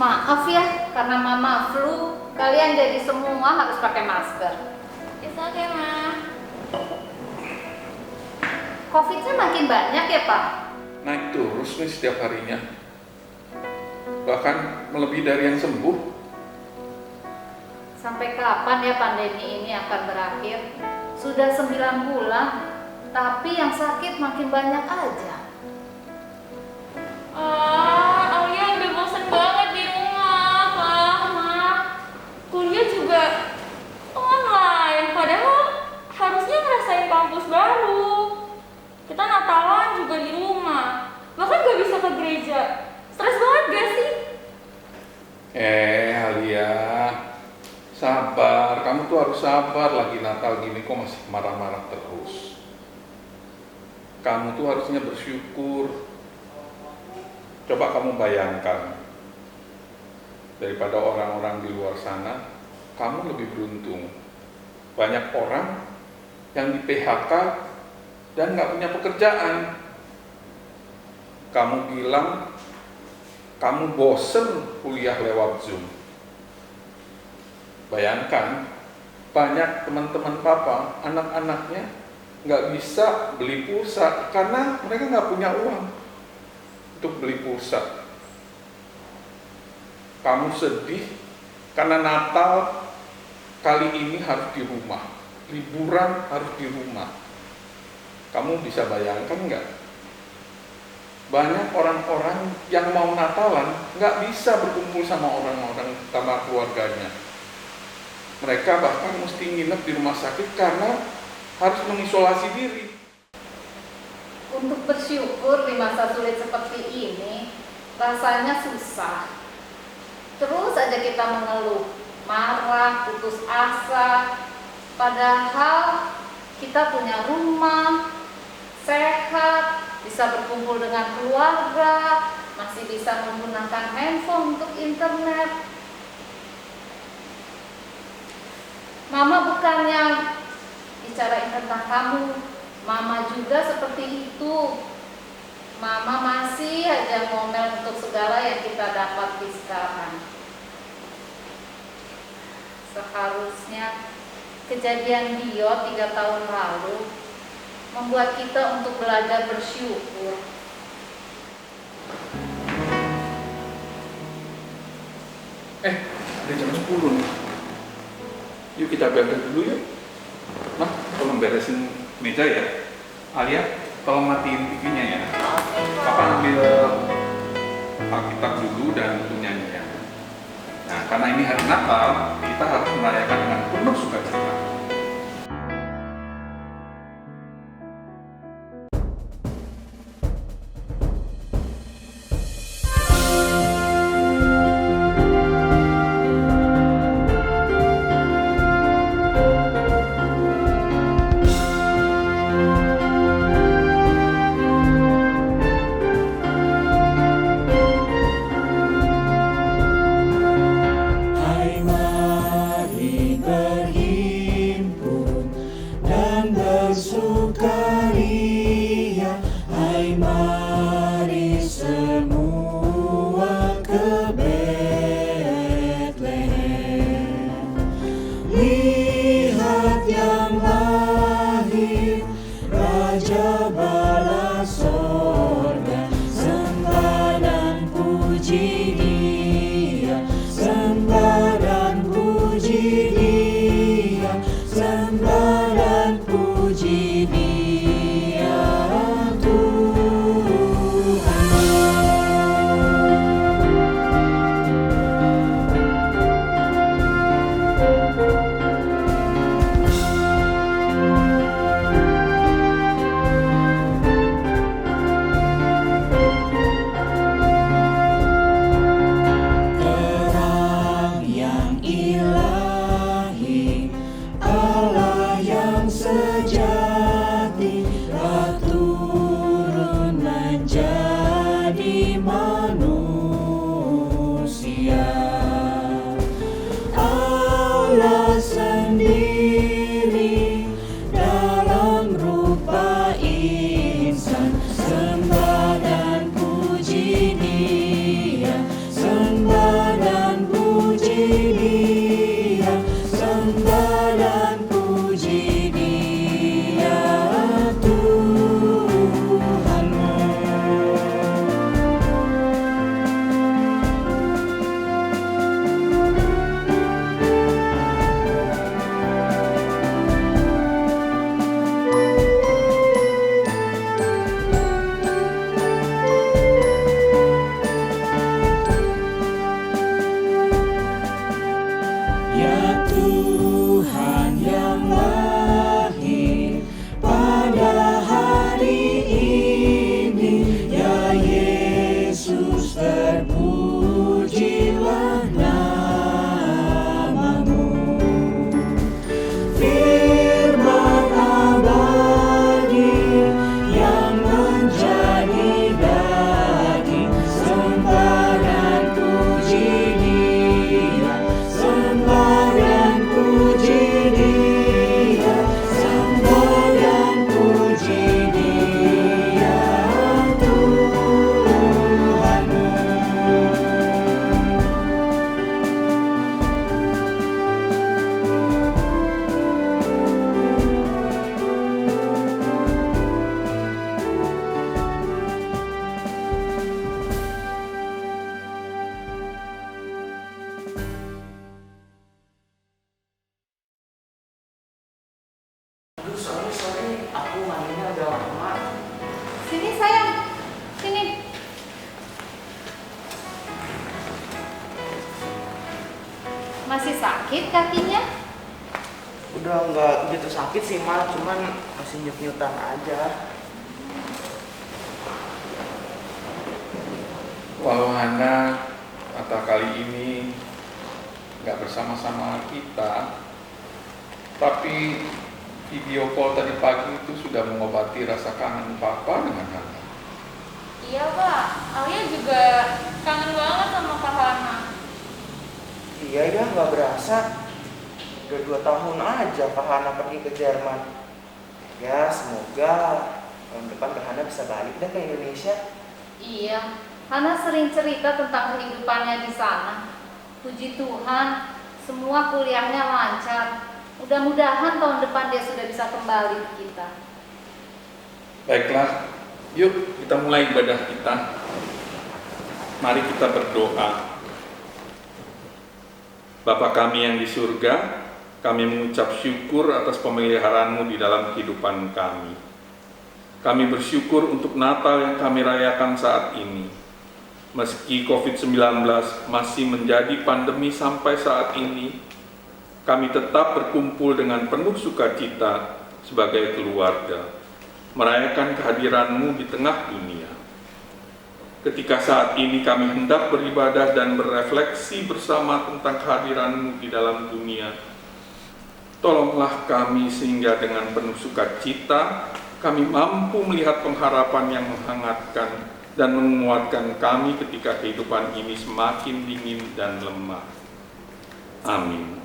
Maaf ya, karena mama flu, kalian jadi semua harus pakai masker. It's okay, Ma. Covid-nya makin banyak ya, Pak? Naik terus nih setiap harinya. Bahkan melebihi dari yang sembuh. Sampai kapan ya pandemi ini akan berakhir? Sudah 9 bulan, tapi yang sakit makin banyak aja. Alia udah bosan banget di rumah, Pak, Ma. Kuliah juga online, padahal harusnya ngerasain kampus baru. Kita Natalan juga di rumah, bahkan gak bisa ke gereja. Stres banget gak sih? Alia, sabar. Kamu tuh harus sabar. Lagi Natal gini kok masih marah-marah terus. Kamu tuh harusnya bersyukur. Coba kamu bayangkan, daripada orang-orang di luar sana, kamu lebih beruntung. Banyak orang yang di PHK dan nggak punya pekerjaan. Kamu bilang kamu bosen kuliah lewat Zoom. Bayangkan, banyak teman-teman papa, anak-anaknya nggak bisa beli pulsa karena mereka nggak punya uang untuk beli pulsa. Kamu sedih karena Natal kali ini harus di rumah, liburan harus di rumah. Kamu bisa bayangkan nggak? Banyak orang-orang yang mau Natalan nggak bisa berkumpul sama orang-orang, sama keluarganya. Mereka bahkan mesti nginep di rumah sakit karena harus mengisolasi diri. Untuk bersyukur di masa sulit seperti ini, rasanya susah. Terus aja kita mengeluh, marah, putus asa. Padahal kita punya rumah, sehat, bisa berkumpul dengan keluarga, masih bisa menggunakan handphone untuk internet. Mama bukannya bicarain tentang kamu, Mama juga seperti itu. Mama masih aja ngomel untuk segala yang kita dapat di sekarang. Seharusnya kejadian Dio 3 tahun lalu membuat kita untuk belajar bersyukur. Udah jam 10 nih. Yuk kita berangkat dulu yuk. Nah, tolong beresin meja ya. Alia, tolong matiin TV-nya ya. Papa ambil Alkitab dulu dan untuk nyanyian. Nah, karena ini hari Natal, kita harus merayakan dengan penuh sukacita. Sorry, aku mainnya agak lama. Sini sayang, sini. Masih sakit kakinya? Udah nggak gitu sakit sih, Ma, cuman masih nyut-nyutan aja. Walau Hana Natal kali ini nggak bersama-sama kita, tapi video call tadi pagi itu sudah mengobati rasa kangen Papa dengan Hana. Iya Pak, Alia juga kangen banget sama Kak Hana. Iya ya, nggak berasa. Udah 2 tahun aja Kak Hana pergi ke Jerman. Ya, semoga tahun depan Kak Hana bisa balik deh ke Indonesia. Iya, Hana sering cerita tentang kehidupannya di sana. Puji Tuhan, semua kuliahnya lancar. Mudah-mudahan tahun depan dia sudah bisa kembali ke kita. Baiklah, yuk kita mulai ibadah kita. Mari kita berdoa. Bapa kami yang di surga, kami mengucap syukur atas pemeliharaan-Mu di dalam kehidupan kami. Kami bersyukur untuk Natal yang kami rayakan saat ini. Meski COVID-19 masih menjadi pandemi sampai saat ini, kami tetap berkumpul dengan penuh sukacita sebagai keluarga, merayakan kehadiran-Mu di tengah dunia. Ketika saat ini kami hendak beribadah dan berefleksi bersama tentang kehadiran-Mu di dalam dunia, tolonglah kami sehingga dengan penuh sukacita kami mampu melihat pengharapan yang menghangatkan dan menguatkan kami ketika kehidupan ini semakin dingin dan lemah. Amin.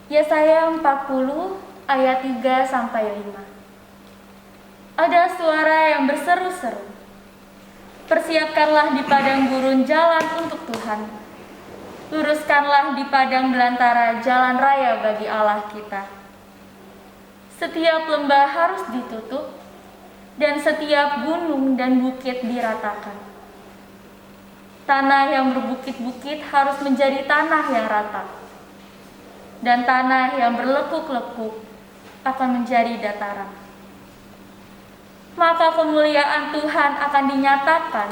Yesaya 40 ayat 3-5. Ada suara yang berseru-seru. Persiapkanlah di padang gurun jalan untuk Tuhan. Luruskanlah di padang belantara jalan raya bagi Allah kita. Setiap lembah harus ditutup, dan setiap gunung dan bukit diratakan. Tanah yang berbukit-bukit harus menjadi tanah yang rata, dan tanah yang berlekuk-lekuk akan menjadi dataran. Maka kemuliaan Tuhan akan dinyatakan,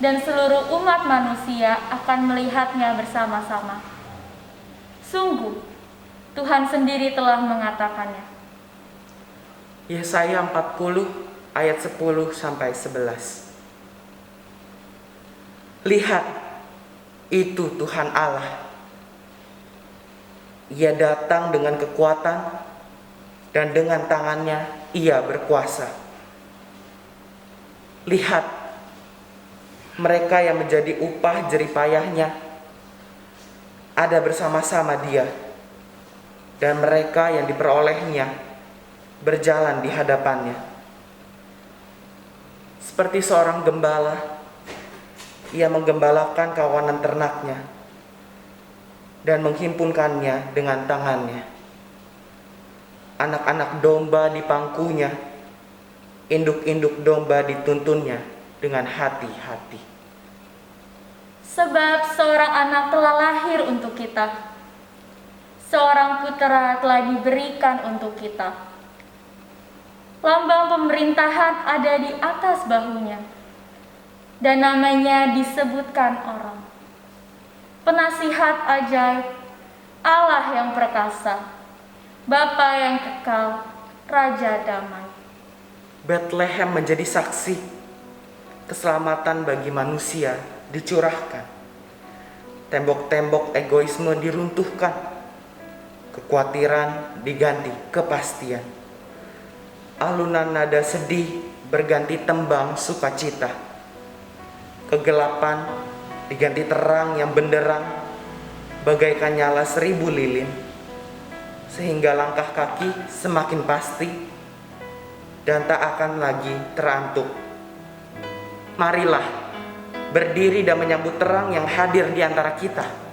dan seluruh umat manusia akan melihatnya bersama-sama. Sungguh, Tuhan sendiri telah mengatakannya. Yesaya 40 ayat 10-11. Lihat, itu Tuhan Allah. Ia datang dengan kekuatan dan dengan tangannya Ia berkuasa. Lihat, mereka yang menjadi upah jeripayahnya ada bersama-sama Dia, dan mereka yang diperolehnya berjalan di hadapannya. Seperti seorang gembala, ia menggembalakan kawanan ternaknya dan menghimpunkannya dengan tangannya. Anak-anak domba di pangkunya, induk-induk domba dituntunnya dengan hati-hati. Sebab seorang anak telah lahir untuk kita, seorang putera telah diberikan untuk kita. Lambang pemerintahan ada di atas bahunya, dan namanya disebutkan orang. Penasihat ajaib, Allah yang perkasa, Bapa yang kekal, Raja damai. Bethlehem menjadi saksi. Keselamatan bagi manusia dicurahkan. Tembok-tembok egoisme diruntuhkan. Kekhawatiran diganti kepastian. Alunan nada sedih berganti tembang sukacita. Kegelapan diganti terang yang benderang, bagaikan nyala 1000 lilin, sehingga langkah kaki semakin pasti dan tak akan lagi terantuk. Marilah berdiri dan menyambut terang yang hadir di antara kita.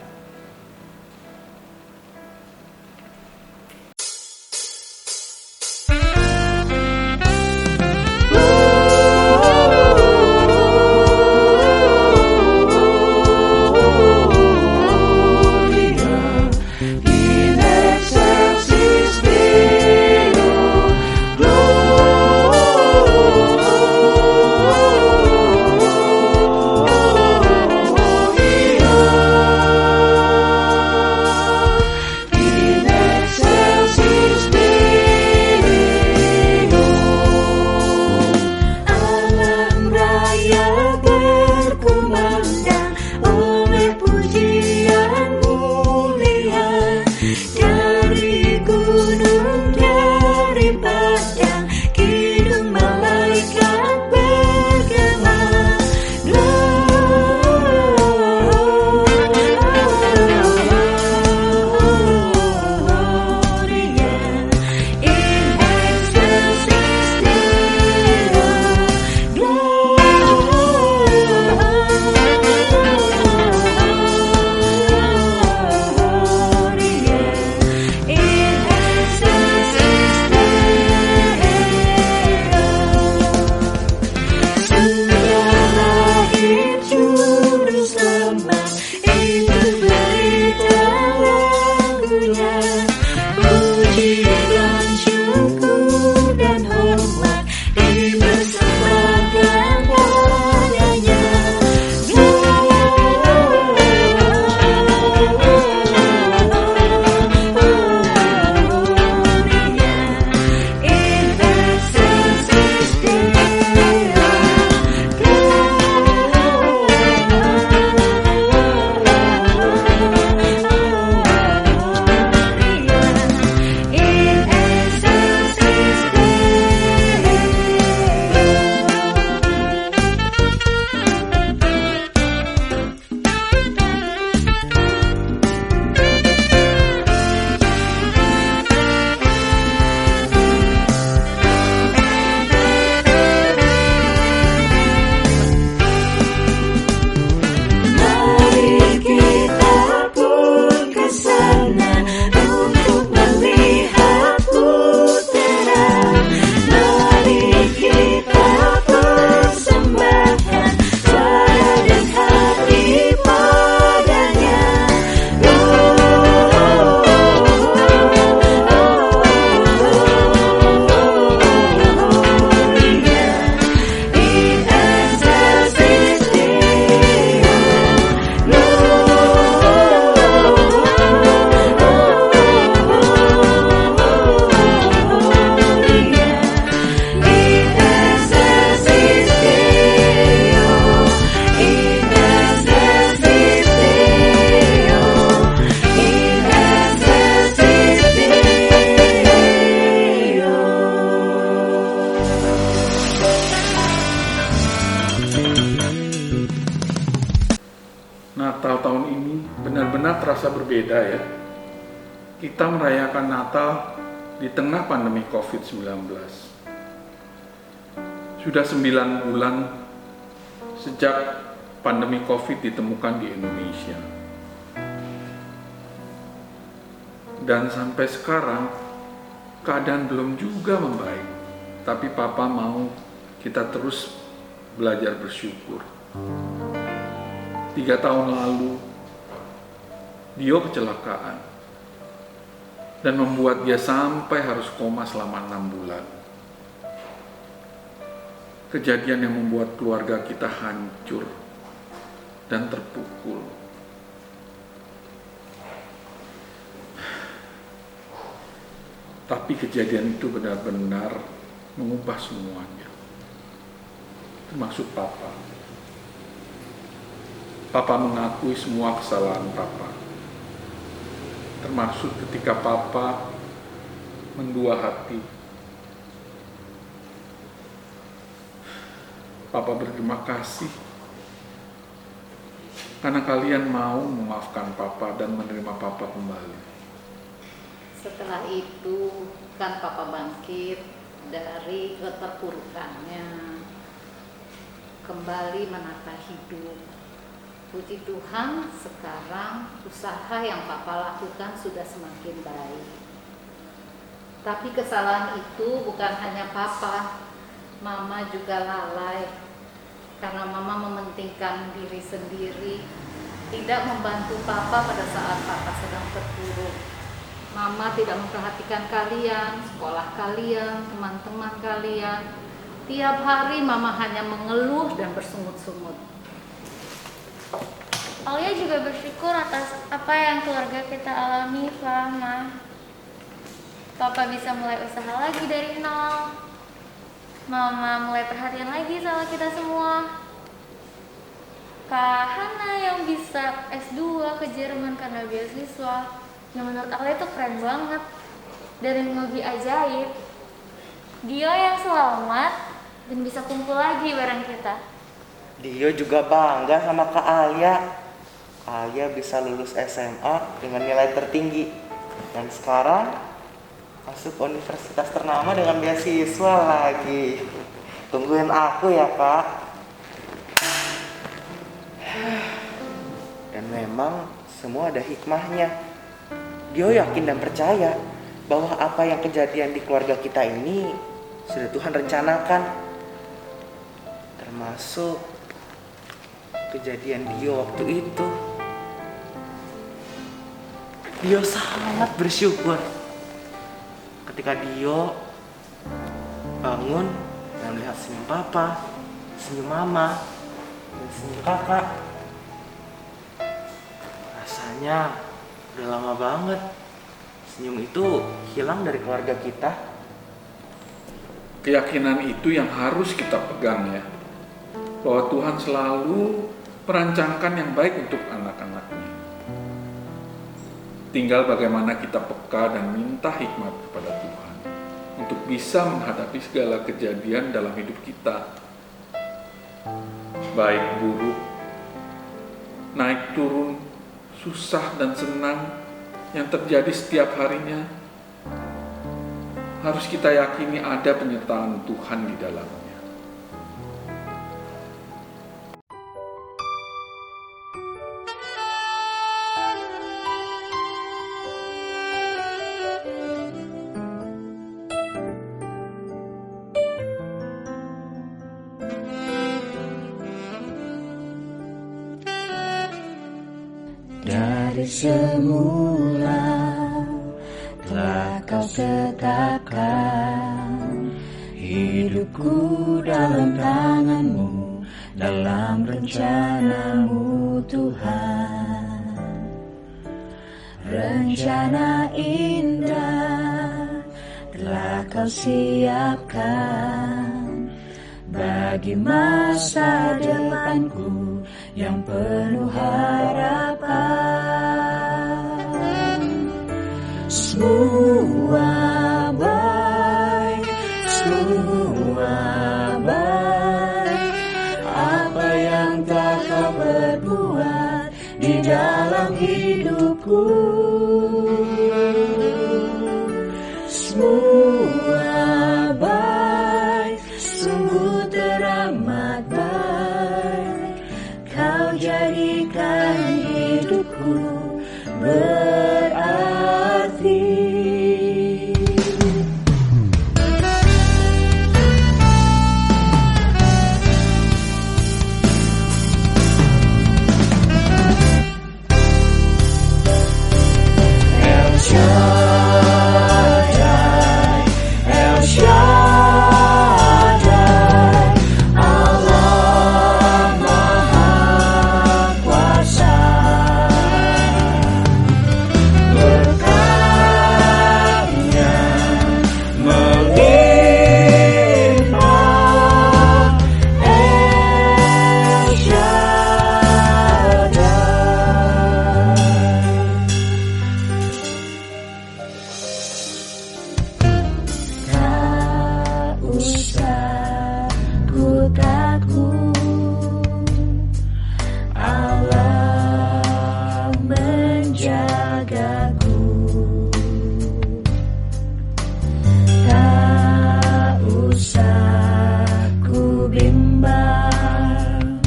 Natal tahun ini benar-benar terasa berbeda ya. Kita merayakan Natal di tengah pandemi COVID-19. Sudah 9 bulan sejak pandemi COVID ditemukan di Indonesia. Dan sampai sekarang keadaan belum juga membaik. Tapi Papa mau kita terus belajar bersyukur. 3 tahun lalu, Dio kecelakaan dan membuat dia sampai harus koma selama 6 bulan. Kejadian yang membuat keluarga kita hancur dan terpukul. Tapi kejadian itu benar-benar mengubah semuanya, termasuk Papa. Papa mengakui semua kesalahan Papa, termasuk ketika Papa mendua hati. Papa berterima kasih karena kalian mau memaafkan Papa dan menerima Papa kembali. Setelah itu kan Papa bangkit dari keterpurukannya, kembali menata hidup. Puji Tuhan, sekarang usaha yang Papa lakukan sudah semakin baik. Tapi kesalahan itu bukan hanya Papa, Mama juga lalai. Karena Mama mementingkan diri sendiri, tidak membantu Papa pada saat Papa sedang terpuruk. Mama tidak memperhatikan kalian, sekolah kalian, teman-teman kalian. Tiap hari Mama hanya mengeluh dan bersungut-sungut. Alia juga bersyukur atas apa yang keluarga kita alami, Pak, Ma. Papa bisa mulai usaha lagi dari nol. Mama mulai perhatian lagi sama kita semua. Kak Hana yang bisa S2 ke Jerman karena beasiswa. Yang menurut Alia itu keren banget. Dari hobi ajaib. Dio yang selamat dan bisa kumpul lagi bareng kita. Dio juga bangga sama Kak Alia. Alia bisa lulus SMA dengan nilai tertinggi. Dan sekarang masuk universitas ternama dengan beasiswa lagi. Tungguin aku ya, Kak. Dan memang semua ada hikmahnya. Dio yakin dan percaya bahwa apa yang kejadian di keluarga kita ini sudah Tuhan rencanakan. Termasuk kejadian Dio waktu itu. Dio sangat bersyukur ketika Dio bangun dan melihat senyum Papa, senyum Mama, dan senyum Kakak. Rasanya udah lama banget senyum itu hilang dari keluarga kita. Keyakinan itu yang harus kita pegang ya, bahwa Tuhan selalu merancangkan yang baik untuk anak-anaknya. Tinggal bagaimana kita peka dan minta hikmat kepada Tuhan untuk bisa menghadapi segala kejadian dalam hidup kita, baik buruk, naik turun, susah dan senang yang terjadi setiap harinya. Harus kita yakini ada penyertaan Tuhan di dalamnya. Dari semula telah Kau tetapkan hidupku dalam tangan-Mu, dalam rencana-Mu Tuhan. Rencana indah telah Kau siapkan bagi masa depanku yang penuh harapan. Semua baik, apa yang tak Kau perbuat di dalam hidupku. Semua baik, sungguh teramat baik. Kau jadikan hidupku berarti. El Shaddai, El Shaddai, Allah Maha Kuasa. Berkatnya melimpah, El Shaddai. Tak usah ku takut, Allah menjagaku. Tak usah ku bimbang,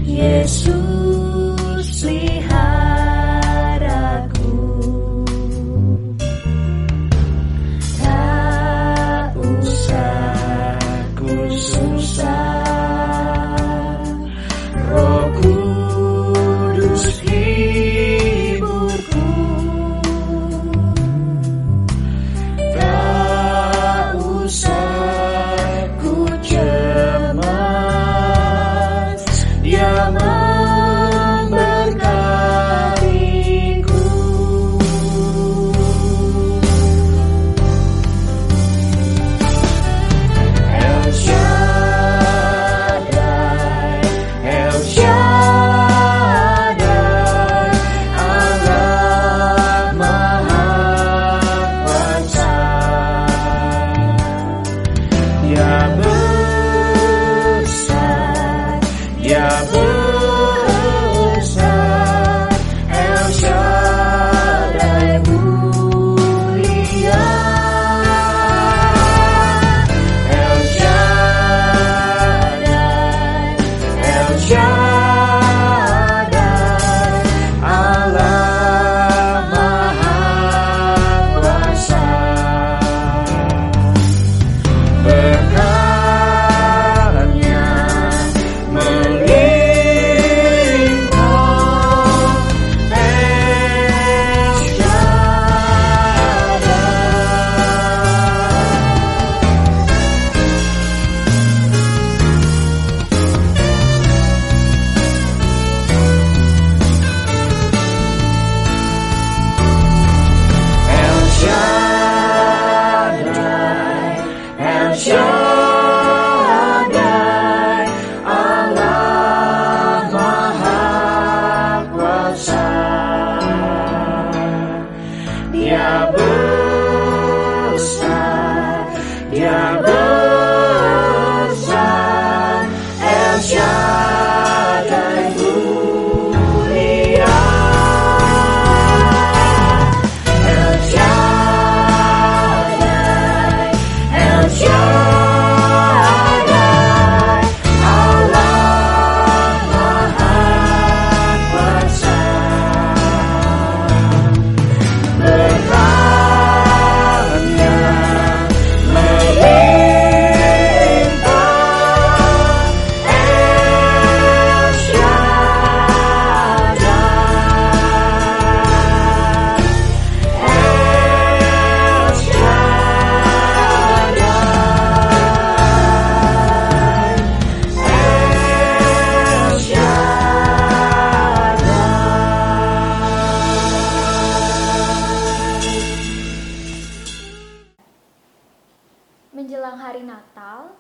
Yesus peliharaku. Tak usah ku susah, Roh Kudus hiburku. Tak usah ku cemas, Dia memberkatiku. El Shaddai, El Shaddai, Allah Maha Kuasa. Dia besar, Dia besar, El Shaddai mulia. El Shaddai, El Shaddai, Allah Maha Kuasa. Berkatnya melimpah, El Shaddai. El Shaddai, El Shaddai, Allah Maha Kuasa. Dia besar, Dia besar, El Shaddai mulia. El Shaddai, El Shaddai, Allah Maha Kuasa. Berkatnya melimpah, El Shaddai, El Shaddai, El Shaddai. Menjelang hari Natal,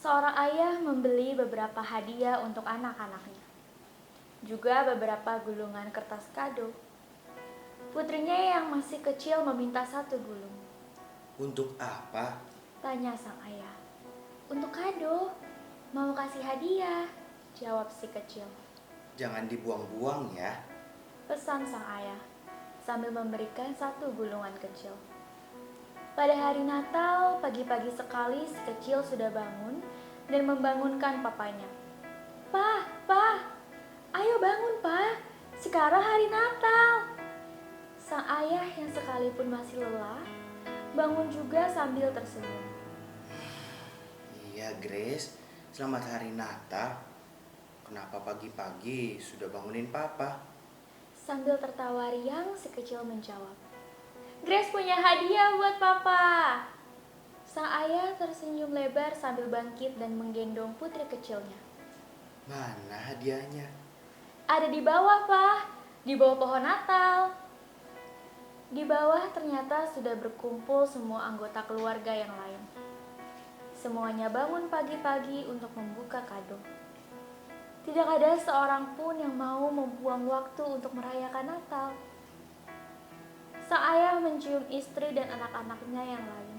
seorang ayah membeli beberapa hadiah untuk anak-anaknya. Juga beberapa gulungan kertas kado. Putrinya yang masih kecil meminta satu gulung. Untuk apa? Tanya sang ayah. Untuk kado, mau kasih hadiah, jawab si kecil. jangan dibuang-buang ya. Pesan sang ayah sambil memberikan satu gulungan kecil. Pada hari Natal, pagi-pagi sekali si kecil sudah bangun dan membangunkan papanya. Pa, ayo bangun pa, sekarang hari Natal. Sang ayah yang sekalipun masih lelah, bangun juga sambil tersenyum. Iya Grace, selamat hari Natal. Kenapa pagi-pagi sudah bangunin papa? Sambil tertawa riang, si kecil menjawab, Grace punya hadiah buat papa. Sang ayah tersenyum lebar sambil bangkit dan menggendong putri kecilnya. Mana hadiahnya? Ada di bawah, Pak. Di bawah pohon Natal. Di bawah ternyata sudah berkumpul semua anggota keluarga yang lain. Semuanya bangun pagi-pagi untuk membuka kado. Tidak ada seorang pun yang mau membuang waktu untuk merayakan Natal. Sang ayah mencium istri dan anak-anaknya yang lain.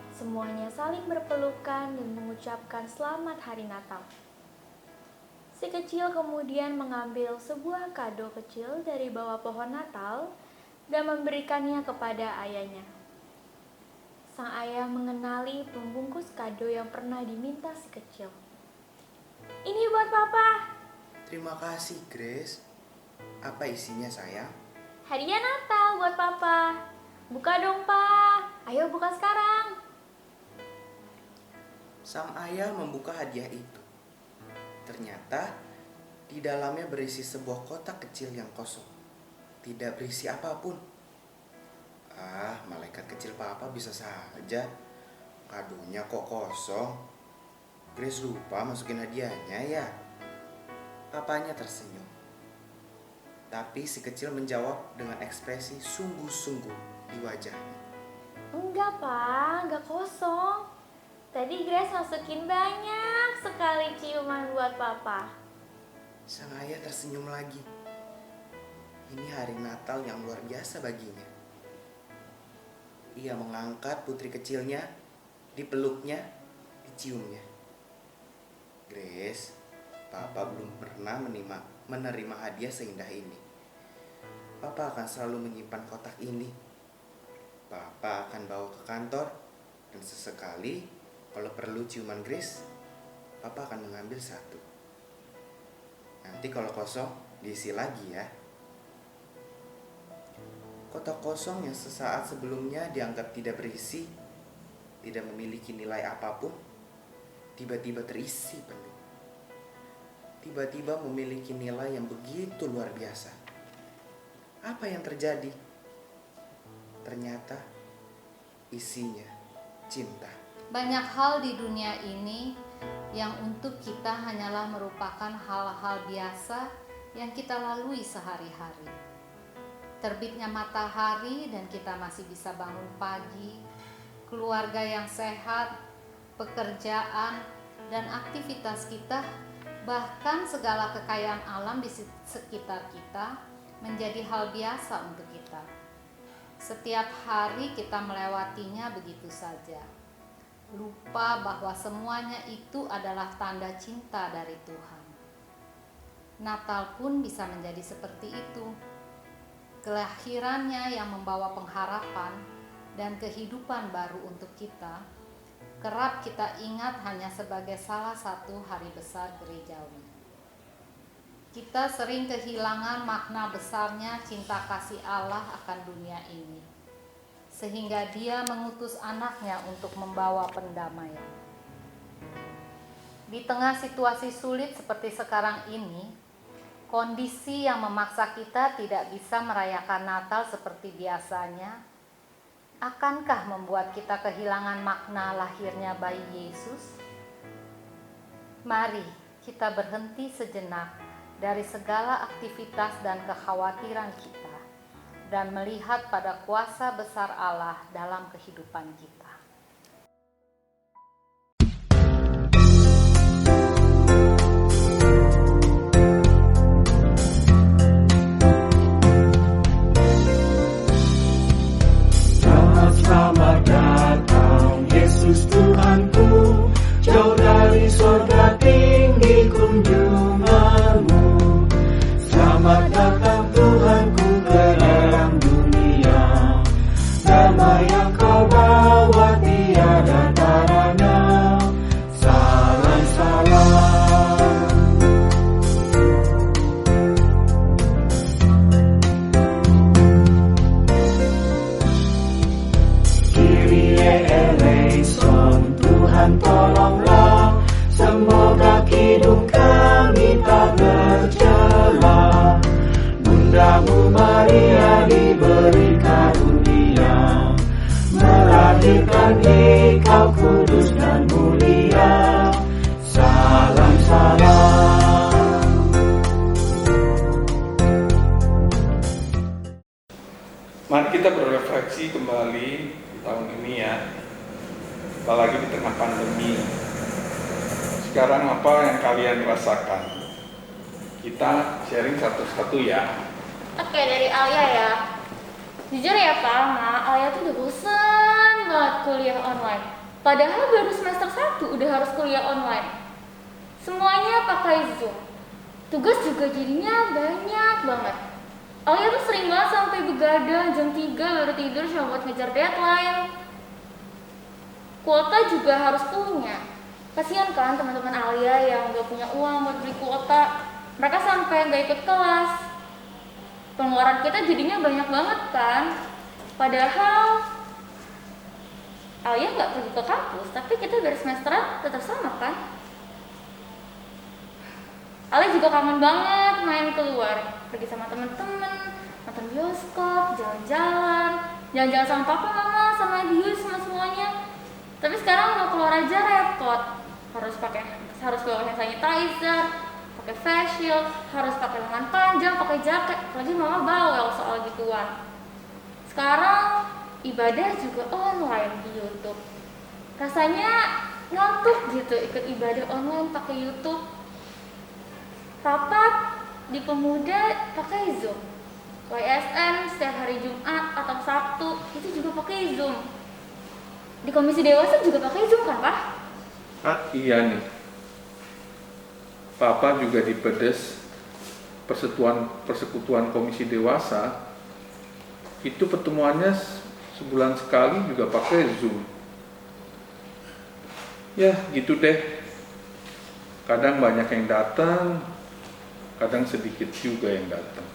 Semuanya saling berpelukan dan mengucapkan selamat hari Natal. Si kecil kemudian mengambil sebuah kado kecil dari bawah pohon Natal dan memberikannya kepada ayahnya. Sang ayah mengenali pembungkus kado yang pernah diminta si kecil. Ini buat papa. Terima kasih Grace. Apa isinya sayang? Hadiah Natal buat papa. Buka dong pa. Ayo buka sekarang. Sang ayah membuka hadiah itu. Ternyata di dalamnya berisi sebuah kotak kecil yang kosong. Tidak berisi apapun. Malaikat kecil papa bisa saja. Kadonya kok kosong. Grace lupa masukin hadiahnya ya. Papanya tersenyum. Tapi si kecil menjawab dengan ekspresi sungguh-sungguh di wajahnya. Enggak pak, enggak kosong. Tadi Grace masukin banyak sekali ciuman buat papa. Sang ayah tersenyum lagi. Ini hari Natal yang luar biasa baginya. Ia mengangkat putri kecilnya, dipeluknya, diciumnya. Grace, papa belum pernah menerima hadiah seindah ini. Papa akan selalu menyimpan kotak ini. Papa akan bawa ke kantor dan sesekali kalau perlu ciuman Grace, papa akan mengambil satu. Nanti kalau kosong, diisi lagi ya. Kotak kosong yang sesaat sebelumnya dianggap tidak berisi, tidak memiliki nilai apapun, tiba-tiba terisi penuh. Tiba-tiba memiliki nilai yang begitu luar biasa. Apa yang terjadi? Ternyata isinya cinta. Banyak hal di dunia ini yang untuk kita hanyalah merupakan hal-hal biasa yang kita lalui sehari-hari. Terbitnya matahari dan kita masih bisa bangun pagi, keluarga yang sehat, pekerjaan, dan aktivitas kita, bahkan segala kekayaan alam di sekitar kita menjadi hal biasa untuk kita. Setiap hari kita melewatinya begitu saja. Lupa bahwa semuanya itu adalah tanda cinta dari Tuhan. Natal pun bisa menjadi seperti itu. Kelahirannya yang membawa pengharapan dan kehidupan baru untuk kita, kerap kita ingat hanya sebagai salah satu hari besar gerejawi. Kita sering kehilangan makna besarnya cinta kasih Allah akan dunia ini, sehingga Dia mengutus anaknya untuk membawa pendamaian. Di tengah situasi sulit seperti sekarang ini, kondisi yang memaksa kita tidak bisa merayakan Natal seperti biasanya, akankah membuat kita kehilangan makna lahirnya bayi Yesus? Mari kita berhenti sejenak dari segala aktivitas dan kekhawatiran kita dan melihat pada kuasa besar Allah dalam kehidupan kita. Selamat datang Yesus Tuhanku, jauh dari surga tinggi kunjunganmu. bersih kembali di tahun ini ya, apalagi di tengah pandemi. Sekarang apa yang kalian rasakan? Kita sharing satu-satu ya. Oke, dari Alia ya. Jujur ya Pak, Alia tuh udah bosan banget kuliah online. Padahal baru semester 1 udah harus kuliah online. Semuanya pakai Zoom. Tugas juga jadinya banyak banget. Alia tuh sering banget sampai begadang jam 3 baru tidur cuma buat ngejar deadline. Kuota juga harus punya. Kasihan kan teman-teman Alia yang gak punya uang buat beli kuota. Mereka sampai gak ikut kelas. Pengeluaran kita jadinya banyak banget kan. Padahal Alia gak pergi ke kampus, tapi kita dari semesteran tetap sama kan. Alia juga kangen banget main keluar, pergi sama temen-temen, nonton bioskop, jalan-jalan sama papa, mama, sama Dius, sama semuanya. Tapi sekarang mau keluar aja repot, harus bawa hand sanitizer, pakai face shield, harus pakai lengan panjang, pakai jaket. Apalagi mama bawel soal gituan. Sekarang ibadah juga online di YouTube. Rasanya ngantuk gitu ikut ibadah online pakai YouTube. Rapat di Pemuda pakai Zoom. YSN setiap hari Jumat atau Sabtu itu juga pakai Zoom. Di Komisi Dewasa juga pakai Zoom kan, Pak? Iya nih. Papa juga di Pedes persekutuan Komisi Dewasa itu pertemuannya sebulan sekali juga pakai Zoom. Ya, gitu deh. Kadang banyak yang datang, kadang sedikit juga yang datang.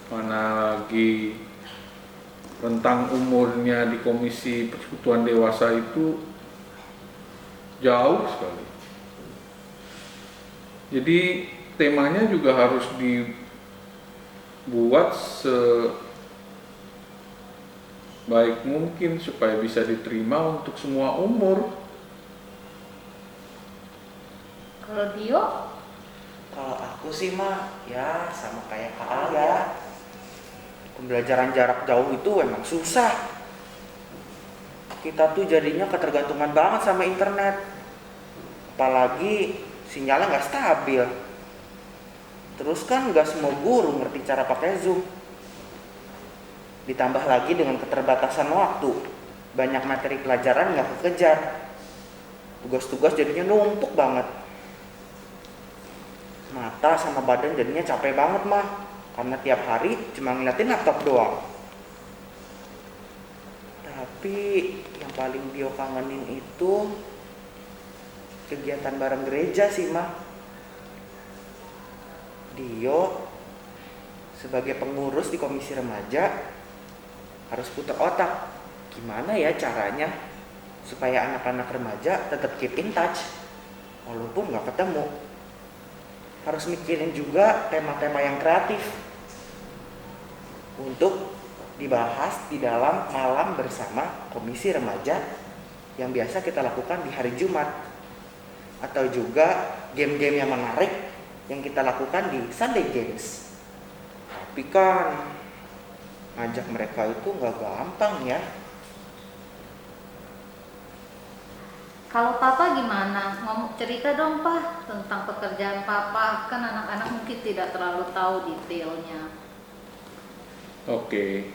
Mana lagi rentang umurnya di Komisi Persekutuan Dewasa itu jauh sekali. Jadi temanya juga harus dibuat sebaik mungkin supaya bisa diterima untuk semua umur. Kalau Dio? Kalau aku sih mah ya sama kayak Kak Alia. Pembelajaran jarak jauh itu emang susah. Kita tuh jadinya ketergantungan banget sama internet. Apalagi sinyalnya nggak stabil. Terus kan nggak semua guru ngerti cara pakai Zoom. Ditambah lagi dengan keterbatasan waktu, banyak materi pelajaran nggak kekejar. Tugas-tugas jadinya numpuk banget. Mata sama badan jadinya capek banget mah, karena tiap hari cuma ngeliatin laptop doang. Tapi yang paling Dio kangenin itu kegiatan bareng gereja sih mah. Dio sebagai pengurus di komisi remaja harus putar otak, gimana ya caranya supaya anak-anak remaja tetap keep in touch walaupun nggak ketemu. Harus mikirin juga tema-tema yang kreatif untuk dibahas di dalam malam bersama komisi remaja yang biasa kita lakukan di hari Jumat, atau juga game-game yang menarik yang kita lakukan di Sunday Games. Tapi kan ngajak mereka itu nggak gampang ya. Kalau Papa gimana? Ngomong cerita dong Pak tentang pekerjaan Papa. Kan anak-anak mungkin tidak terlalu tahu detailnya. Oke.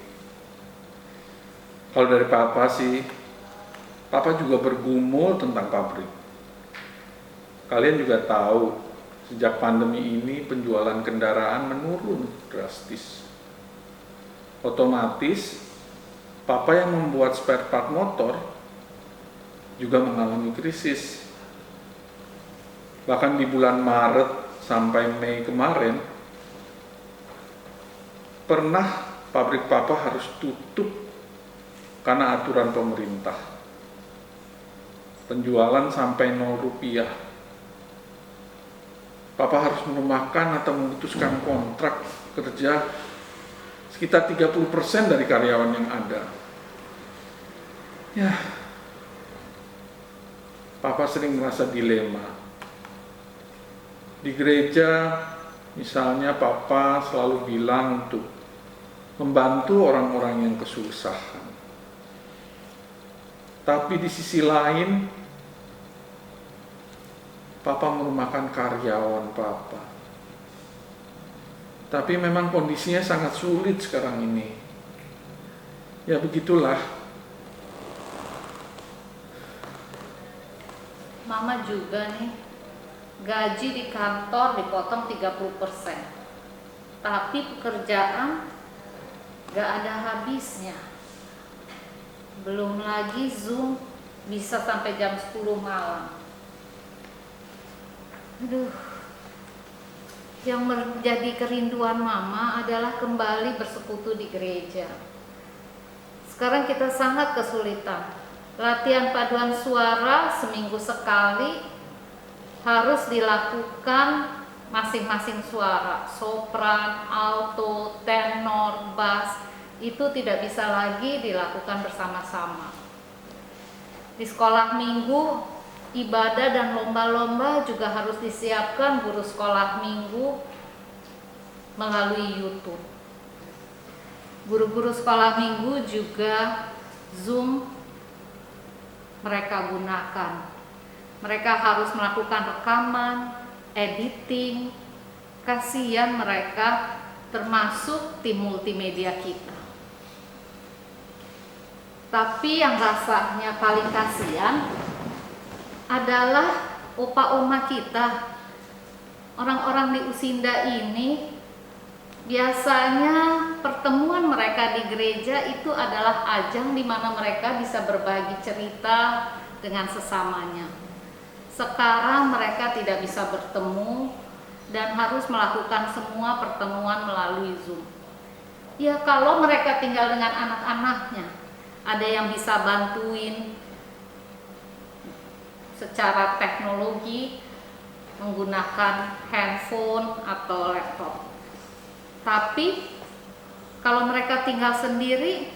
Kalau dari Papa sih, Papa juga bergumul tentang pabrik. Kalian juga tahu, sejak pandemi ini penjualan kendaraan menurun drastis. Otomatis, Papa yang membuat spare part motor juga mengalami krisis. Bahkan di bulan Maret sampai Mei kemarin, pernah pabrik Papa harus tutup karena aturan pemerintah. Penjualan sampai 0 rupiah. Papa harus merumahkan atau memutuskan kontrak kerja sekitar 30% dari karyawan yang ada. Ya, Papa sering merasa dilema. Di gereja, misalnya Papa selalu bilang untuk membantu orang-orang yang kesusahan. Tapi di sisi lain, Papa merumahkan karyawan Papa. Tapi memang kondisinya sangat sulit sekarang ini. Ya begitulah. Mama juga nih, gaji di kantor dipotong 30%. Tapi pekerjaan gak ada habisnya. Belum lagi Zoom bisa sampai jam 10 malam. Aduh. Yang menjadi kerinduan Mama adalah kembali bersekutu di gereja. Sekarang kita sangat kesulitan. Latihan paduan suara seminggu sekali harus dilakukan masing-masing suara. Sopran, alto, tenor, bass. Itu tidak bisa lagi dilakukan bersama-sama. Di sekolah minggu, ibadah dan lomba-lomba juga harus disiapkan guru sekolah minggu melalui YouTube. Guru-guru sekolah minggu juga Zoom mereka gunakan. Mereka harus melakukan rekaman, editing. Kasihan mereka, termasuk tim multimedia kita. Tapi yang rasanya paling kasihan adalah opa oma kita. Orang-orang di Usinda ini biasanya pertemuan mereka di gereja itu adalah ajang di mana mereka bisa berbagi cerita dengan sesamanya. Sekarang mereka tidak bisa bertemu dan harus melakukan semua pertemuan melalui Zoom. Ya kalau mereka tinggal dengan anak-anaknya, ada yang bisa bantuin secara teknologi menggunakan handphone atau laptop. Tapi kalau mereka tinggal sendiri,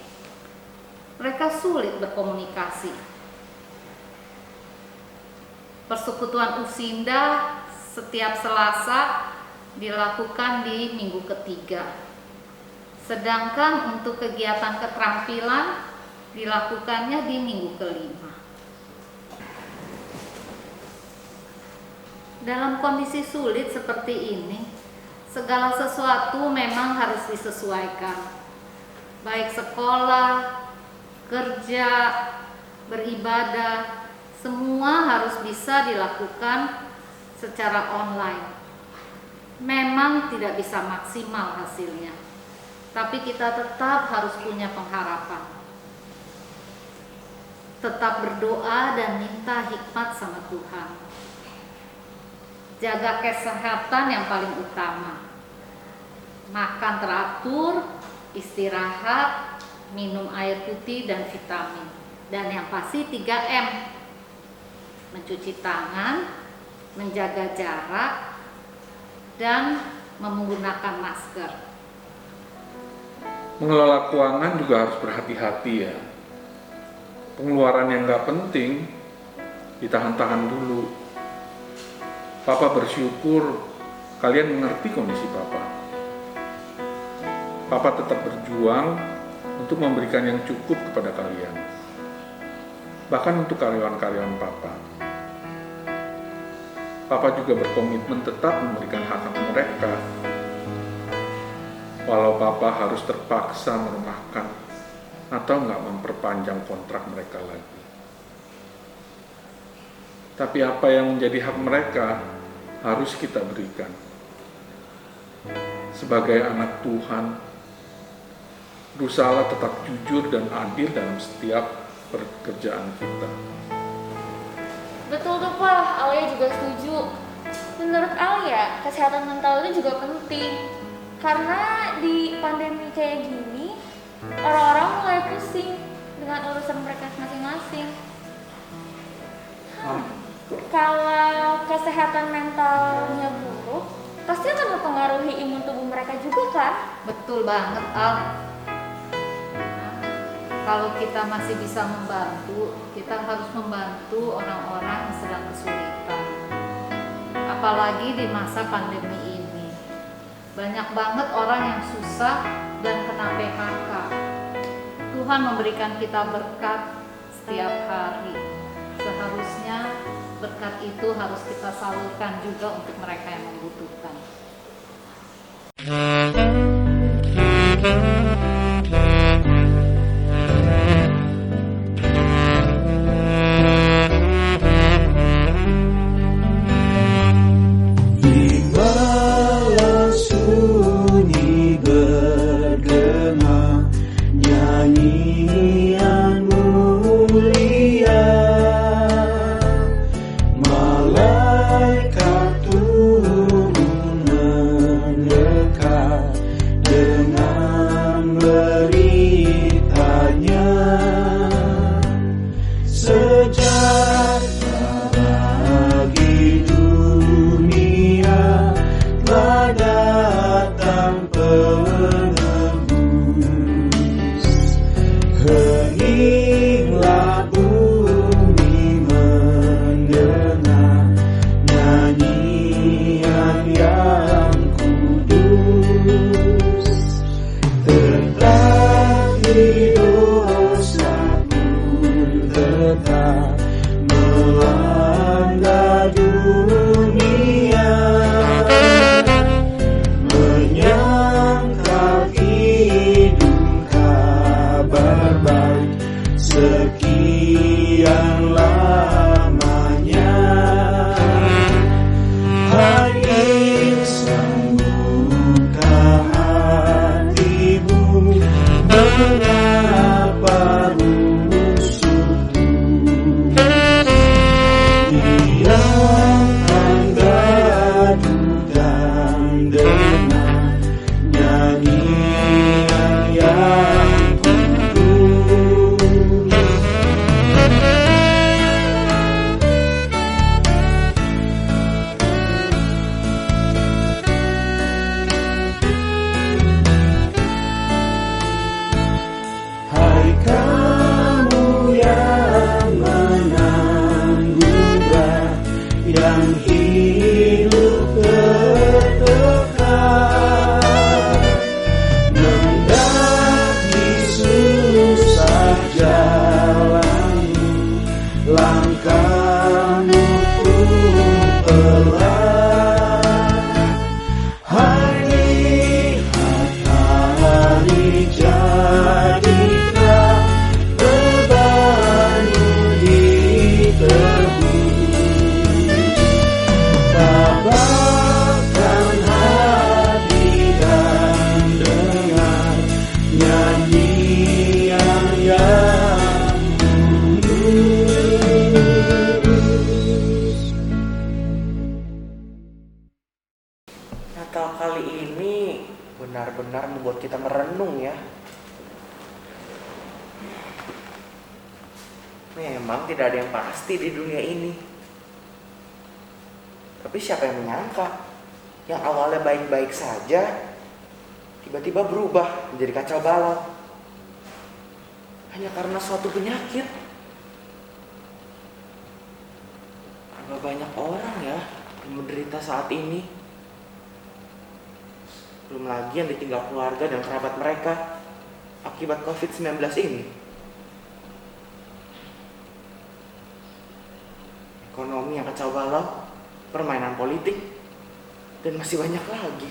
mereka sulit berkomunikasi. Persekutuan Usinda setiap Selasa dilakukan di minggu ketiga. Sedangkan untuk kegiatan keterampilan dilakukannya di minggu kelima. Dalam kondisi sulit seperti ini, segala sesuatu memang harus disesuaikan. Baik sekolah, kerja, beribadah, semua harus bisa dilakukan secara online. Memang tidak bisa maksimal hasilnya, tapi kita tetap harus punya pengharapan. Tetap berdoa dan minta hikmat sama Tuhan. Jaga kesehatan yang paling utama. Makan teratur, istirahat, minum air putih dan vitamin. Dan yang pasti 3M. Mencuci tangan, menjaga jarak, dan menggunakan masker. Mengelola keuangan juga harus berhati-hati ya. Pengeluaran yang nggak penting ditahan-tahan dulu. Papa bersyukur kalian mengerti kondisi Papa. Papa tetap berjuang untuk memberikan yang cukup kepada kalian. Bahkan untuk karyawan-karyawan Papa. Papa juga berkomitmen tetap memberikan hak-hak mereka. Walau Papa harus terpaksa merumahkan atau nggak memperpanjang kontrak mereka lagi. Tapi apa yang menjadi hak mereka harus kita berikan. Sebagai anak Tuhan, berusaha tetap jujur dan adil dalam setiap pekerjaan kita. Betul tuh Pak, Alia juga setuju. Menurut Alia, kesehatan mental itu juga penting. Karena di pandemi kayak gini, orang-orang mulai pusing dengan urusan mereka masing-masing. Kalau kesehatan mentalnya buruk, pasti akan mempengaruhi imun tubuh mereka juga kan? Betul banget, Al. Kalau kita masih bisa membantu, kita harus membantu orang-orang yang sedang kesulitan. Apalagi di masa pandemi ini. Banyak banget orang yang susah dan kena PHK. Tuhan memberikan kita berkat setiap hari. Seharusnya berkat itu harus kita salurkan juga untuk mereka yang membutuhkan. Di malam sunyi bergema nyanyian mulia, malaikat turun mendekat dengan beritanya, sejahtera bagi dunia telah datang penebus. Heninglah bumi mendengar nyanyian yang kudus. Tetapi dosa pun tetap melanda dunia, menyangkal hidung kabar baik sekian lamanya. Hadir sambutkan hatimu, mengapa rusuh tulus? Diamkan gaduh dan dengar nyanyian yang kudus. Hai kamu yang menanggung berat, yang hidup tertekan, mendaki susah jalanmu, langkahmu pun pelan. Hai lihat hari jadilah bebanmu ditebus. Tabahkan hati dan dengar nyanyian yang kudus. Natal kali ini benar-benar membuat kita merenung ya. Memang tidak ada yang pasti di dunia ini. Tapi siapa yang menyangka yang awalnya baik-baik saja tiba-tiba berubah menjadi kacau balau hanya karena suatu penyakit. Berapa banyak orang ya yang menderita saat ini. Belum lagi yang ditinggal keluarga dan kerabat mereka akibat COVID-19 ini. Ekonomi yang kacau balau, permainan politik, dan masih banyak lagi.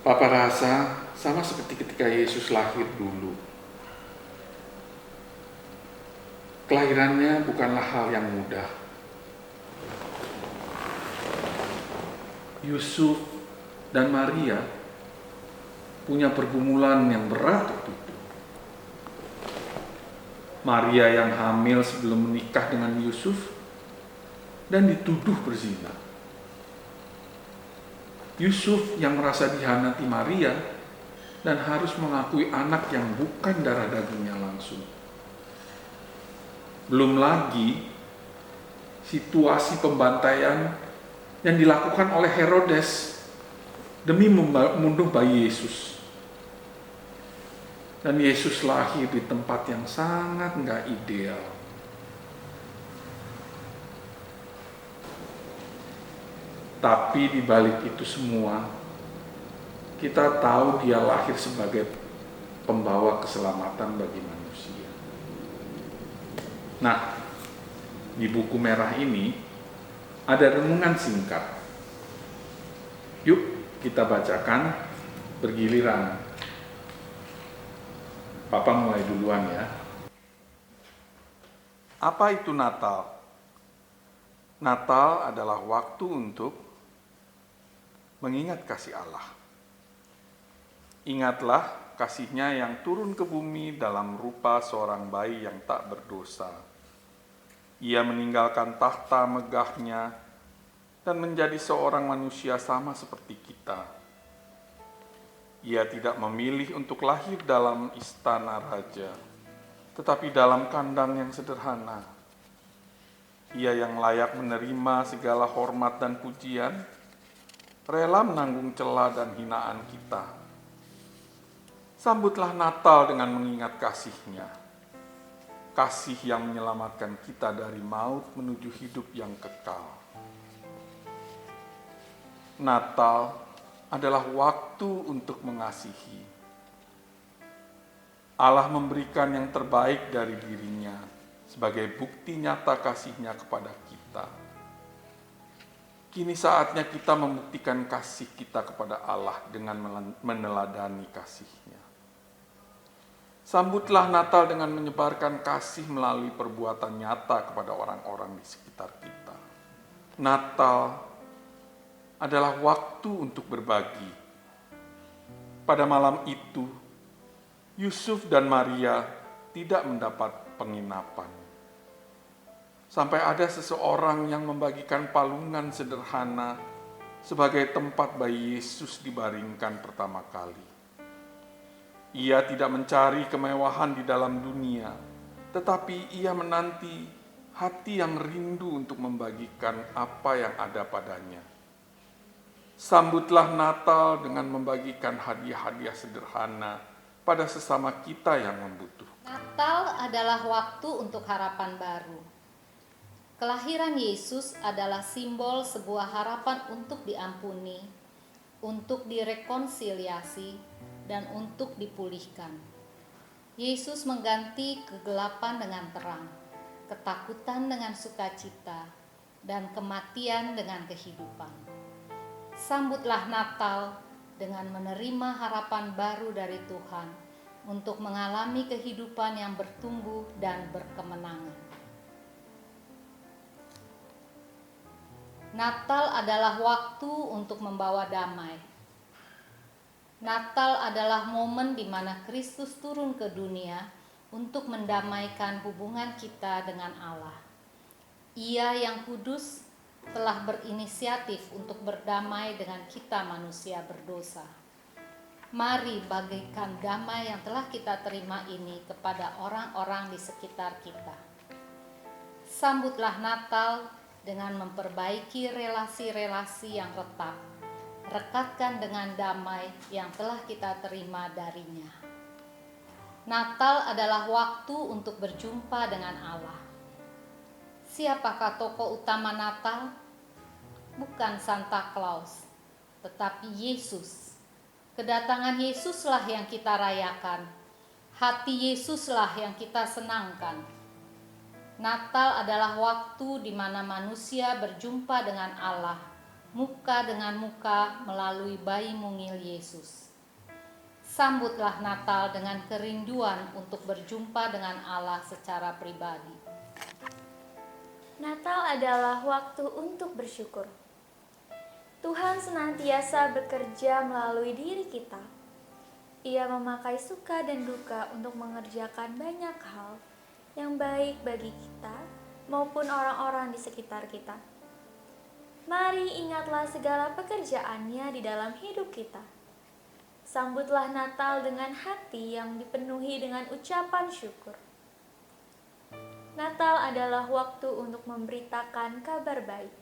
Papa rasa sama seperti ketika Yesus lahir dulu. Kelahirannya bukanlah hal yang mudah. Yusuf dan Maria punya pergumulan yang berat waktu itu. Maria yang hamil sebelum menikah dengan Yusuf dan dituduh berzina. Yusuf yang merasa dihianati Maria dan harus mengakui anak yang bukan darah dagingnya langsung. Belum lagi situasi pembantaian yang dilakukan oleh Herodes demi membunuh bayi Yesus. Dan Yesus lahir di tempat yang sangat nggak ideal. Tapi di balik itu semua, kita tahu Dia lahir sebagai pembawa keselamatan bagi manusia. Nah, di buku merah ini ada renungan singkat. Yuk kita bacakan bergiliran. Papa mulai duluan ya. Apa itu Natal? Natal adalah waktu untuk mengingat kasih Allah. Ingatlah kasih-Nya yang turun ke bumi dalam rupa seorang bayi yang tak berdosa. Ia meninggalkan tahta megahnya dan menjadi seorang manusia sama seperti kita. Ia tidak memilih untuk lahir dalam istana raja, tetapi dalam kandang yang sederhana. Ia yang layak menerima segala hormat dan pujian, rela menanggung cela dan hinaan kita. Sambutlah Natal dengan mengingat kasih-Nya, kasih yang menyelamatkan kita dari maut menuju hidup yang kekal. Natal adalah waktu untuk mengasihi. Allah memberikan yang terbaik dari diri-Nya sebagai bukti nyata kasih-Nya kepada kita. Kini saatnya kita membuktikan kasih kita kepada Allah dengan meneladani kasih-Nya. Sambutlah Natal dengan menyebarkan kasih melalui perbuatan nyata kepada orang-orang di sekitar kita. Natal adalah waktu untuk berbagi. Pada malam itu, Yusuf dan Maria tidak mendapat penginapan. Sampai ada seseorang yang membagikan palungan sederhana sebagai tempat bayi Yesus dibaringkan pertama kali. Ia tidak mencari kemewahan di dalam dunia, tetapi ia menanti hati yang rindu untuk membagikan apa yang ada padanya. Sambutlah Natal dengan membagikan hadiah-hadiah sederhana pada sesama kita yang membutuhkan. Natal adalah waktu untuk harapan baru. Kelahiran Yesus adalah simbol sebuah harapan untuk diampuni, untuk direkonsiliasi, dan untuk dipulihkan. Yesus mengganti kegelapan dengan terang, ketakutan dengan sukacita, dan kematian dengan kehidupan. Sambutlah Natal dengan menerima harapan baru dari Tuhan untuk mengalami kehidupan yang bertumbuh dan berkemenangan. Natal adalah waktu untuk membawa damai. Natal adalah momen di mana Kristus turun ke dunia untuk mendamaikan hubungan kita dengan Allah. Ia yang kudus telah berinisiatif untuk berdamai dengan kita manusia berdosa. Mari bagikan damai yang telah kita terima ini kepada orang-orang di sekitar kita. Sambutlah Natal dengan memperbaiki relasi-relasi yang retak. Rekatkan dengan damai yang telah kita terima darinya. Natal adalah waktu untuk berjumpa dengan Allah. Siapakah tokoh utama Natal? Bukan Santa Claus, tetapi Yesus. Kedatangan Yesuslah yang kita rayakan. Hati Yesuslah yang kita senangkan. Natal adalah waktu di mana manusia berjumpa dengan Allah, muka dengan muka melalui bayi mungil Yesus. Sambutlah Natal dengan kerinduan untuk berjumpa dengan Allah secara pribadi. Natal adalah waktu untuk bersyukur. Tuhan senantiasa bekerja melalui diri kita. Ia memakai suka dan duka untuk mengerjakan banyak hal yang baik bagi kita maupun orang-orang di sekitar kita. Mari ingatlah segala pekerjaannya di dalam hidup kita. Sambutlah Natal dengan hati yang dipenuhi dengan ucapan syukur. Natal adalah waktu untuk memberitakan kabar baik.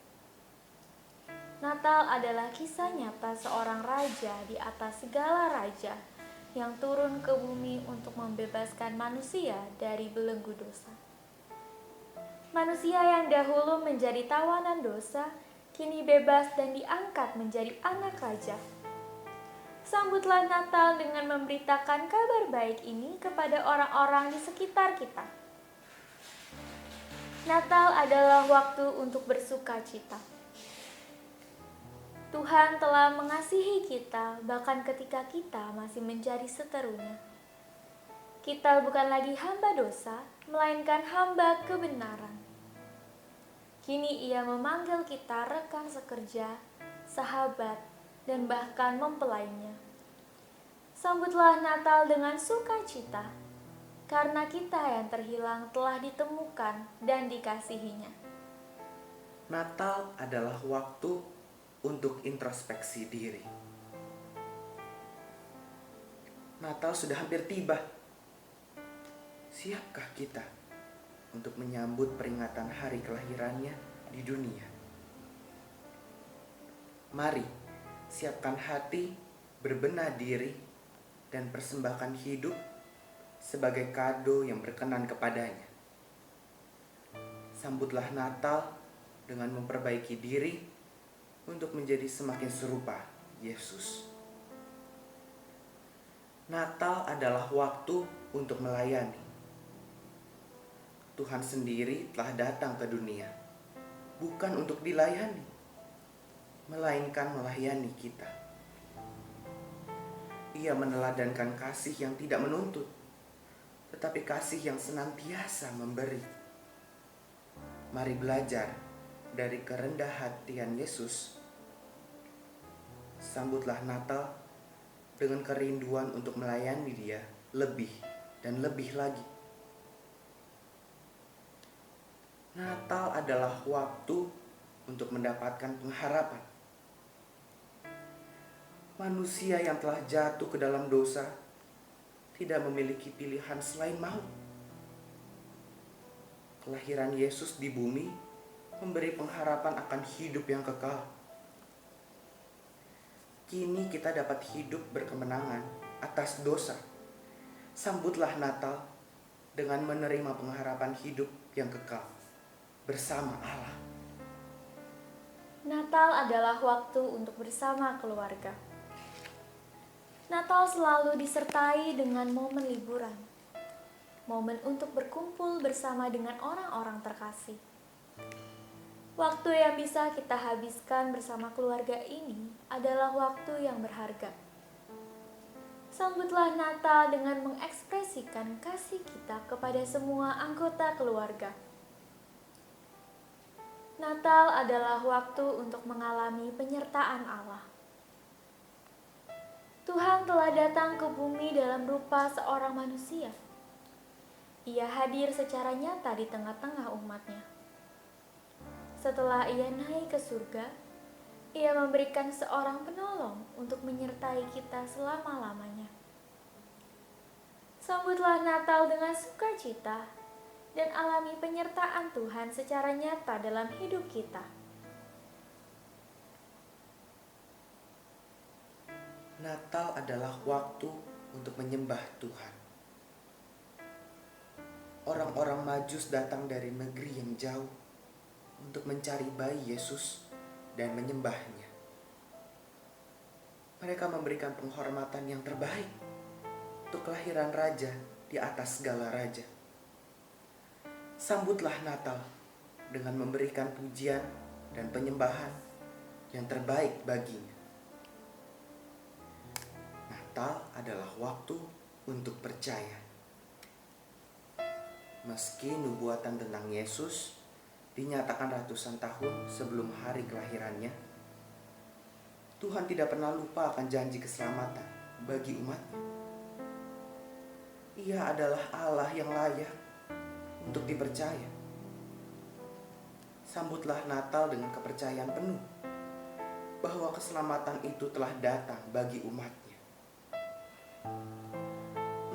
Natal adalah kisah nyata seorang raja di atas segala raja yang turun ke bumi untuk membebaskan manusia dari belenggu dosa. Manusia yang dahulu menjadi tawanan dosa, kini bebas dan diangkat menjadi anak raja. Sambutlah Natal dengan memberitakan kabar baik ini kepada orang-orang di sekitar kita. Natal adalah waktu untuk bersuka cita. Tuhan telah mengasihi kita bahkan ketika kita masih menjadi seterunya. Kita bukan lagi hamba dosa, melainkan hamba kebenaran. Kini Ia memanggil kita rekan sekerja, sahabat, dan bahkan mempelainya. Sambutlah Natal dengan sukacita, karena kita yang terhilang telah ditemukan dan dikasihinya. Natal adalah waktu untuk introspeksi diri. Natal sudah hampir tiba. Siapkah kita untuk menyambut peringatan hari kelahirannya di dunia? Mari siapkan hati, berbenah diri, dan persembahkan hidup sebagai kado yang berkenan kepadanya. Sambutlah Natal dengan memperbaiki diri untuk menjadi semakin serupa Yesus. Natal adalah waktu untuk melayani. Tuhan sendiri telah datang ke dunia, bukan untuk dilayani, melainkan melayani kita. Ia meneladankan kasih yang tidak menuntut, tetapi kasih yang senantiasa memberi. Mari belajar dari kerendah hatian Yesus. Sambutlah Natal dengan kerinduan untuk melayani Dia lebih dan lebih lagi. Natal adalah waktu untuk mendapatkan pengharapan. Manusia yang telah jatuh ke dalam dosa tidak memiliki pilihan selain maut. Kelahiran Yesus di bumi memberi pengharapan akan hidup yang kekal. Kini kita dapat hidup berkemenangan atas dosa. Sambutlah Natal dengan menerima pengharapan hidup yang kekal bersama Allah. Natal adalah waktu untuk bersama keluarga. Natal selalu disertai dengan momen liburan, momen untuk berkumpul bersama dengan orang-orang terkasih. Waktu yang bisa kita habiskan bersama keluarga ini adalah waktu yang berharga. Sambutlah Natal dengan mengekspresikan kasih kita kepada semua anggota keluarga. Natal adalah waktu untuk mengalami penyertaan Allah. Tuhan telah datang ke bumi dalam rupa seorang manusia. Ia hadir secara nyata di tengah-tengah umatnya. Setelah Ia naik ke surga, Ia memberikan seorang penolong untuk menyertai kita selama-lamanya. Sambutlah Natal dengan sukacita dan alami penyertaan Tuhan secara nyata dalam hidup kita. Natal adalah waktu untuk menyembah Tuhan. Orang-orang Majus datang dari negeri yang jauh untuk mencari bayi Yesus dan menyembahnya. Mereka memberikan penghormatan yang terbaik untuk kelahiran Raja di atas segala raja. Sambutlah Natal dengan memberikan pujian dan penyembahan yang terbaik baginya. Natal adalah waktu untuk percaya. Meski nubuatan tentang Yesus dinyatakan ratusan tahun sebelum hari kelahirannya, Tuhan tidak pernah lupa akan janji keselamatan bagi umatnya. Ia adalah Allah yang layak untuk dipercaya. Sambutlah Natal dengan kepercayaan penuh bahwa keselamatan itu telah datang bagi umatnya.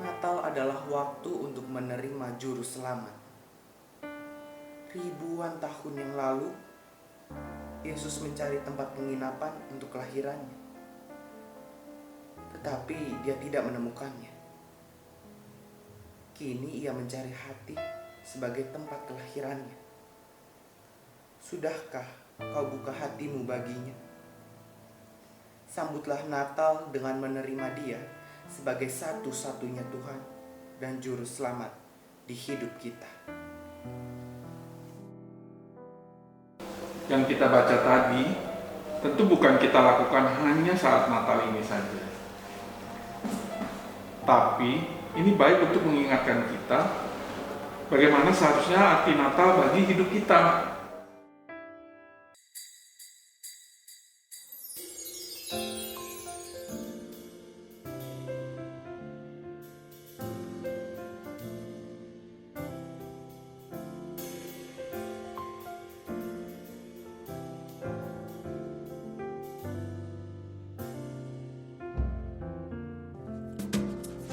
Natal adalah waktu untuk menerima juru selamat. Ribuan tahun yang lalu, Yesus mencari tempat penginapan untuk kelahirannya. Tetapi Dia tidak menemukannya. Kini Ia mencari hati sebagai tempat kelahirannya. Sudahkah kau buka hatimu baginya? sambutlah Natal dengan menerima Dia sebagai satu-satunya Tuhan dan Juru Selamat di hidup kita. Yang kita baca tadi tentu bukan kita lakukan hanya saat Natal ini saja. Tapi ini baik untuk mengingatkan kita bagaimana seharusnya arti Natal bagi hidup kita.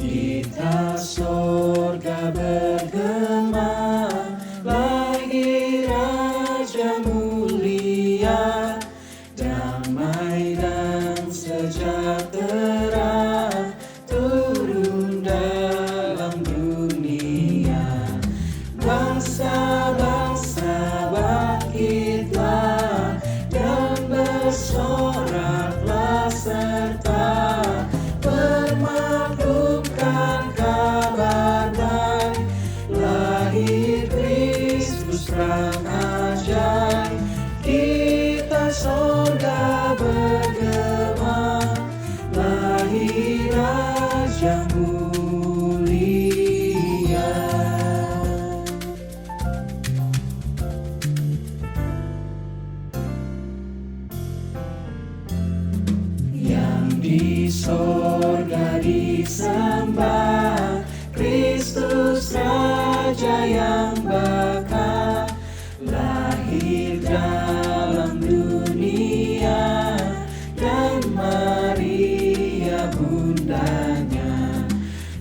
Kita sorga bergema, lahir Raja mulia, damai dan sejahtera turun dalam dunia. Bangsa-bangsa bangkitlah dan bersoraklah serta bermaklumkan kabar baik, lahir Kristus Sang ajaib. Kita sorga bergema, lahir Raja mulia. Yang di sorga disembah, Kristus Raja yang bakal lahir dalam dunia, dan Maria bundanya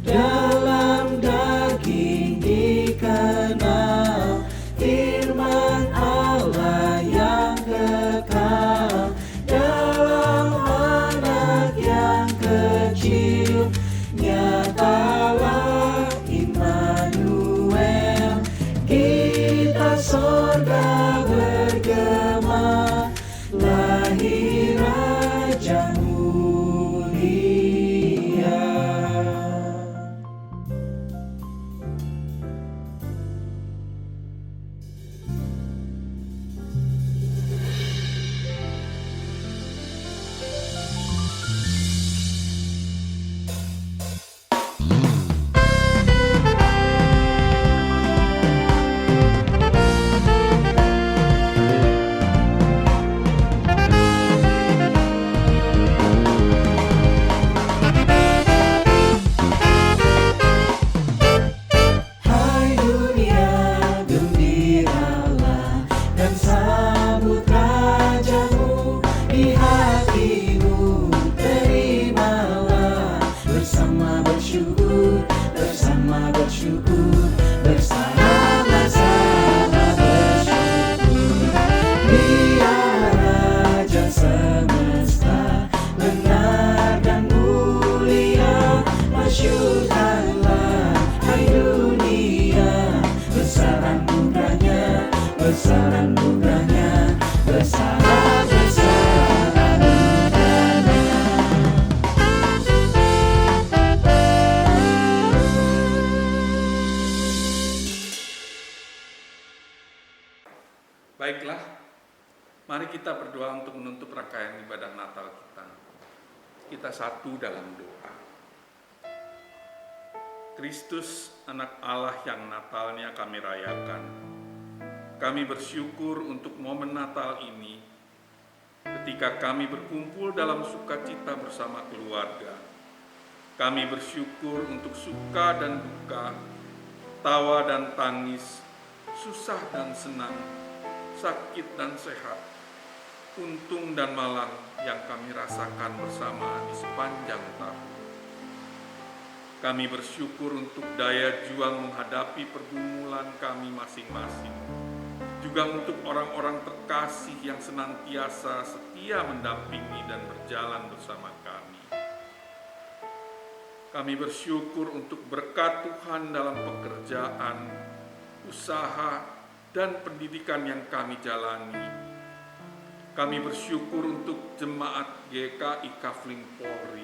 dalam daging dikenal, firman Allah yang kekal dalam anak yang kecil. Nyatalah Immanuel, kita sorga bergema, lahir Raja mulia. Hai dunia, gembiralah dan sambut Rajamu di hatimu. Terimalah bersama bersyukur, bersama-sama bersyukur. Dia Raja semesta, benar dan mulia. Masyurkanlah hai dunia, besar anugerahnya, besar anugerahnya, besar anugerahnya. Baiklah, mari kita berdoa untuk menutup rangkaian ibadah Natal kita. Kita satu dalam doa. Kristus, anak Allah yang Natalnya kami rayakan. Kami bersyukur untuk momen Natal ini, ketika kami berkumpul dalam sukacita bersama keluarga. Kami bersyukur untuk suka dan duka, tawa dan tangis, susah dan senang, sakit dan sehat, untung dan malang yang kami rasakan bersama di sepanjang tahun. Kami bersyukur untuk daya juang menghadapi pergumulan kami masing-masing, juga untuk orang-orang terkasih yang senantiasa setia mendampingi dan berjalan bersama kami. Kami bersyukur untuk berkat Tuhan dalam pekerjaan, usaha, dan pendidikan yang kami jalani. Kami bersyukur untuk jemaat GKI Kafling Polri,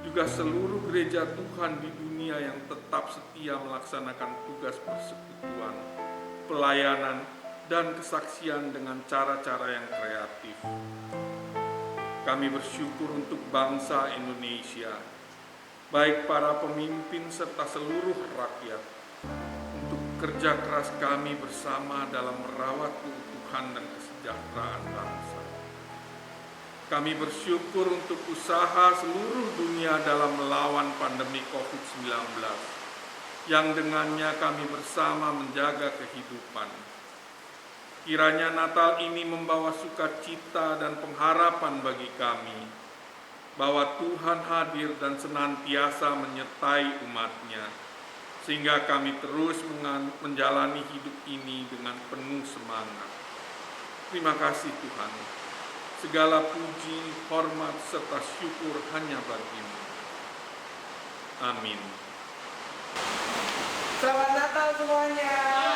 juga seluruh gereja Tuhan di dunia yang tetap setia melaksanakan tugas persekutuan, pelayanan, dan kesaksian dengan cara-cara yang kreatif. Kami bersyukur untuk bangsa Indonesia, baik para pemimpin serta seluruh rakyat, untuk kerja keras kami bersama dalam merawat keutuhan dan kesejahteraan bangsa. Kami bersyukur untuk usaha seluruh dunia dalam melawan pandemi COVID-19, yang dengannya kami bersama menjaga kehidupan. Kiranya Natal ini membawa sukacita dan pengharapan bagi kami, bahwa Tuhan hadir dan senantiasa menyertai umat-Nya, sehingga kami terus menjalani hidup ini dengan penuh semangat. Terima kasih Tuhan. Segala puji, hormat, serta syukur hanya bagi-Mu. Amin. Selamat Natal semuanya.